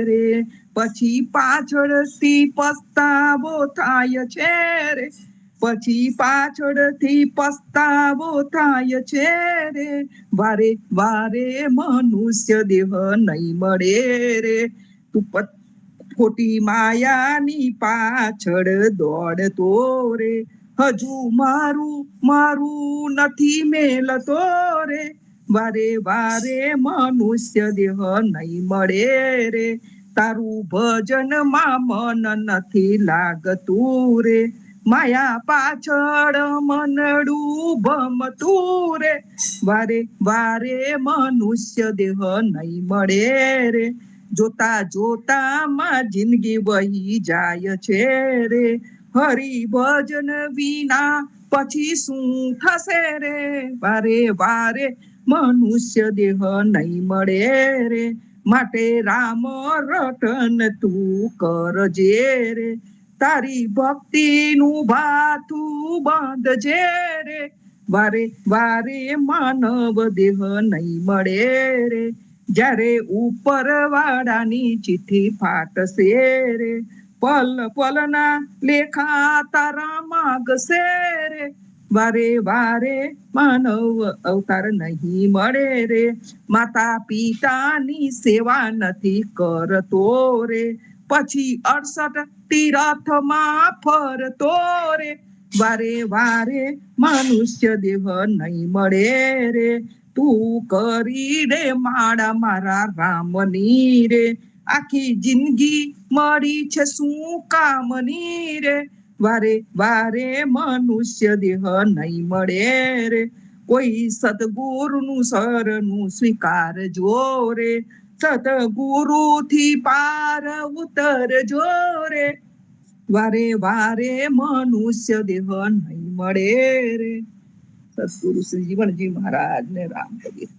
રે, પછી પાછળથી પસ્તાવો થાય છે રે, પછી પાછળથી પસ્તાવો થાય છે રે, વારે વારે મનુષ્ય દેહ નહીં મળે રે, તું ખોટી માયાની પાછળ દોડતો રે, હજુ મારું મારું નથી મેલતો રે, વારે વારે મનુષ્ય દેહ નહીં મળે રે, તારું ભજનમાં મન નથી લાગતું રે, માયા પાછળ મનડું ભમતું રે, વારે વારે મનુષ્ય દેહ નહીં મળે રે, જોતા જોતામાં જિંદગી વહી જાય છે રે, હરિ ભજન વિના પછી શું થશે રે, વારે વારે મનુષ્ય દેહ નહીં મળે રે, માટે રામ રટન તું કરજે રે, તારી ભક્તિનું ભાથું બાંધજે રે, વારે વારે માનવ દેહ નહીં મળે રે, જ્યારે ઉપર વાળાની ચિઠ્ઠી ફાટશે રે, પલ પલના લેખા તારા માગશે રે, વારે વારે માનવ અવતાર નહીં મળે રે, માતા પિતાની સેવા નથી કરતો રે, પછી 68 તીરથમાં ફરતો રે, વારે વારે મનુષ્ય દેહ નહીં મળે રે, તું કરી રે માળા મારા રામની રે, આખી જિંદગી મળી છે શું કામની રે, વારે વારે મનુષ્ય દેહ નહીં મળે રે, કોઈ સદગુરુનું શરણું સ્વીકારજો રે, સદગુરુથી પાર ઉતરજો રે, વારે વારે મનુષ્ય દેહ નહીં મળે રે, સદગુરુ શ્રી જીવનજી મહારાજ ને રામ કબીર.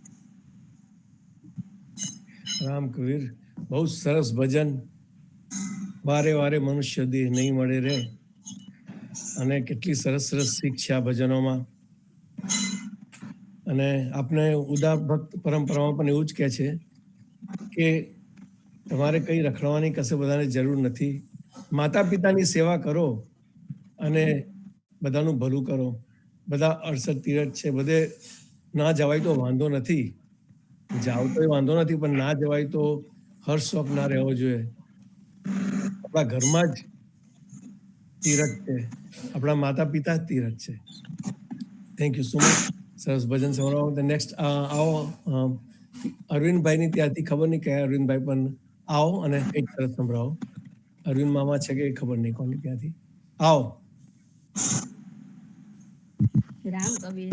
રામ કબીર, બહુ સરસ ભજન. વારે વારે મનુષ્ય દેહ નહીં મળે રે, અને કેટલી સરસ સરસ શીખ છે આ ભજનોમાં. અને આપણે ઉદાર ભક્ત પરંપરામાં પણ એવું જ કહે છે કે તમારે કઈ રખડવાની કશે બધાને જરૂર નથી, માતા પિતાની સેવા કરો અને બધાનું ભલું કરો. બધા 68 તીરથ છે, બધે ના જવાય તો વાંધો નથી, જાવ તો વાંધો નથી, પણ ના જવાય તો હર્ષ શોખ ના રહેવો જોઈએ. આપણા ઘરમાં જ તીરથ છે, આપણા માતા પિતા જ તીરથ છે. Thank you so much. સરસ ભજન સંભળાવો. નેક્સ્ટ આવો અરવિંદભાઈની ત્યાંથી, ખબર નહીં કયા અરવિંદભાઈ, પણ આવો અને કંઈક સરસ સંભળાવો. અરવિંદ મામા છે કે ખબર નહીં કોની ત્યાંથી. આવો. રામ કબીર.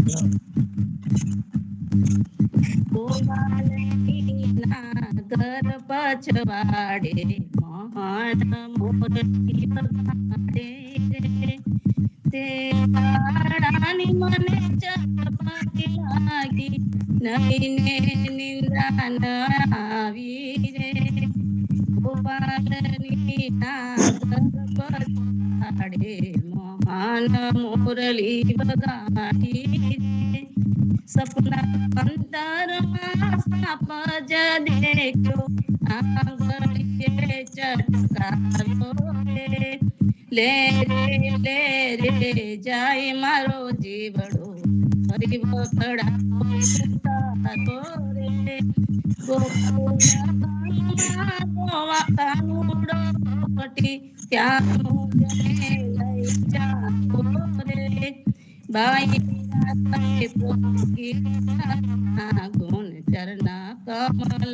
ગોવાલના ઘર પછવાડે મહાન મોરલી વગાડે રે, તે વાળાની મને ચપટી લાગી, નહીને નિંદ્રા ન આવી રે, ગોવાલની ના ઘર પછવાડે મહાન મોરલી વગાડી રે, સપના અંતરમાં સાપ જ દેખ્યો, આંગળીએ ચટકાવ્યો રે, લે રે જાય મારો જીવડો, હરી વખડાવો ઉતારો રે, ગોવા કાનુડો પટી ત્યાં લઈ જાઓ રે, બાઈ ગુણ ચરના કમલ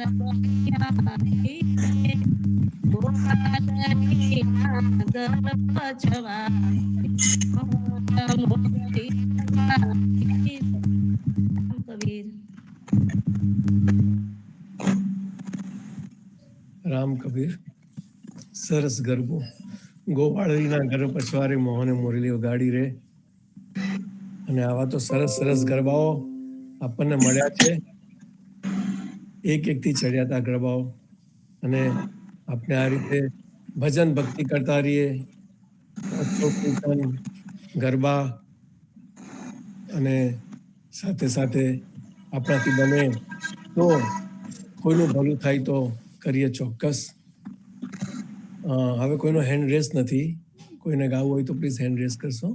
રામ કબીર. સરસ ગરબો. ગોવાળીના ઘર પછવારે મોહને મોરલી વગાડી રે. અને આવા તો સરસ સરસ ગરબાઓ આપણને મળ્યા છે. એક એકથી ચડ્યા હતા ગરબાઓ. અને આપણે આ રીતે ભજન ભક્તિ કરતા રહીએ. કીર્તન, ગરબા અને સાથે સાથે આપણાથી બને તો કોઈનું ભલું થાય તો કરીએ ચોક્કસ. હવે કોઈનો હેન્ડ રેસ નથી. કોઈને ગાવું હોય તો પ્લીઝ હેન્ડ રેસ કરશો.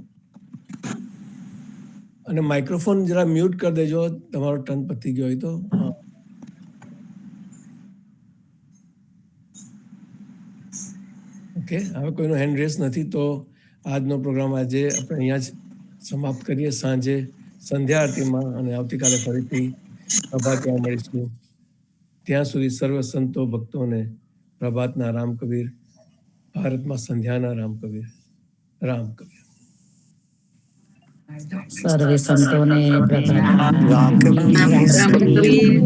અને માઇક્રોફોન જરા મ્યુટ કરી દેજો તમારો ટર્ન પતી ગયો હોય તો. ઓકે, હવે કોઈનો હેન્ડ રેસ નથી તો આજનો પ્રોગ્રામ આજે આપણે અહીંયા જ સમાપ્ત કરીએ. સાંજે સંધ્યા આરતીમાં અને આવતીકાલે ફરીથી પ્રભાતિયા મળીશું. ત્યાં સુધી સર્વ સંતો ભક્તોને પ્રભાતના રામ કબીર, ભારતમાં સંધ્યાના રામ કબીર. રામ કબીર. સર્વે સંતોને પ્રભાતના રામ કબીર,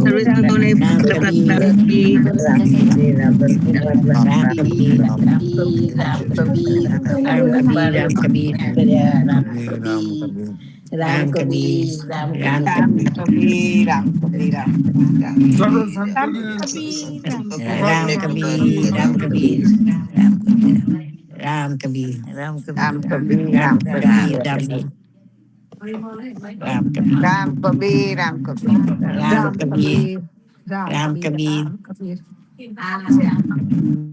સર્વે સંતોને પ્રભાતના રામ કબીર, રામ કબીર, રામ કબીર, રામ કબીર, રામ કબીર, રામ કબીર, રામ કબીર, રામ કબીર, સર્વ સંતોને રામ કબીર, રામ કબીર, રામ કબીર, રામ કબીર, રામ કબીર, રામ કબીર, રામ કબીર, રામ કબીર, રામ કબીર, રામ કબીર, રામ કબીર, રામ કબીર.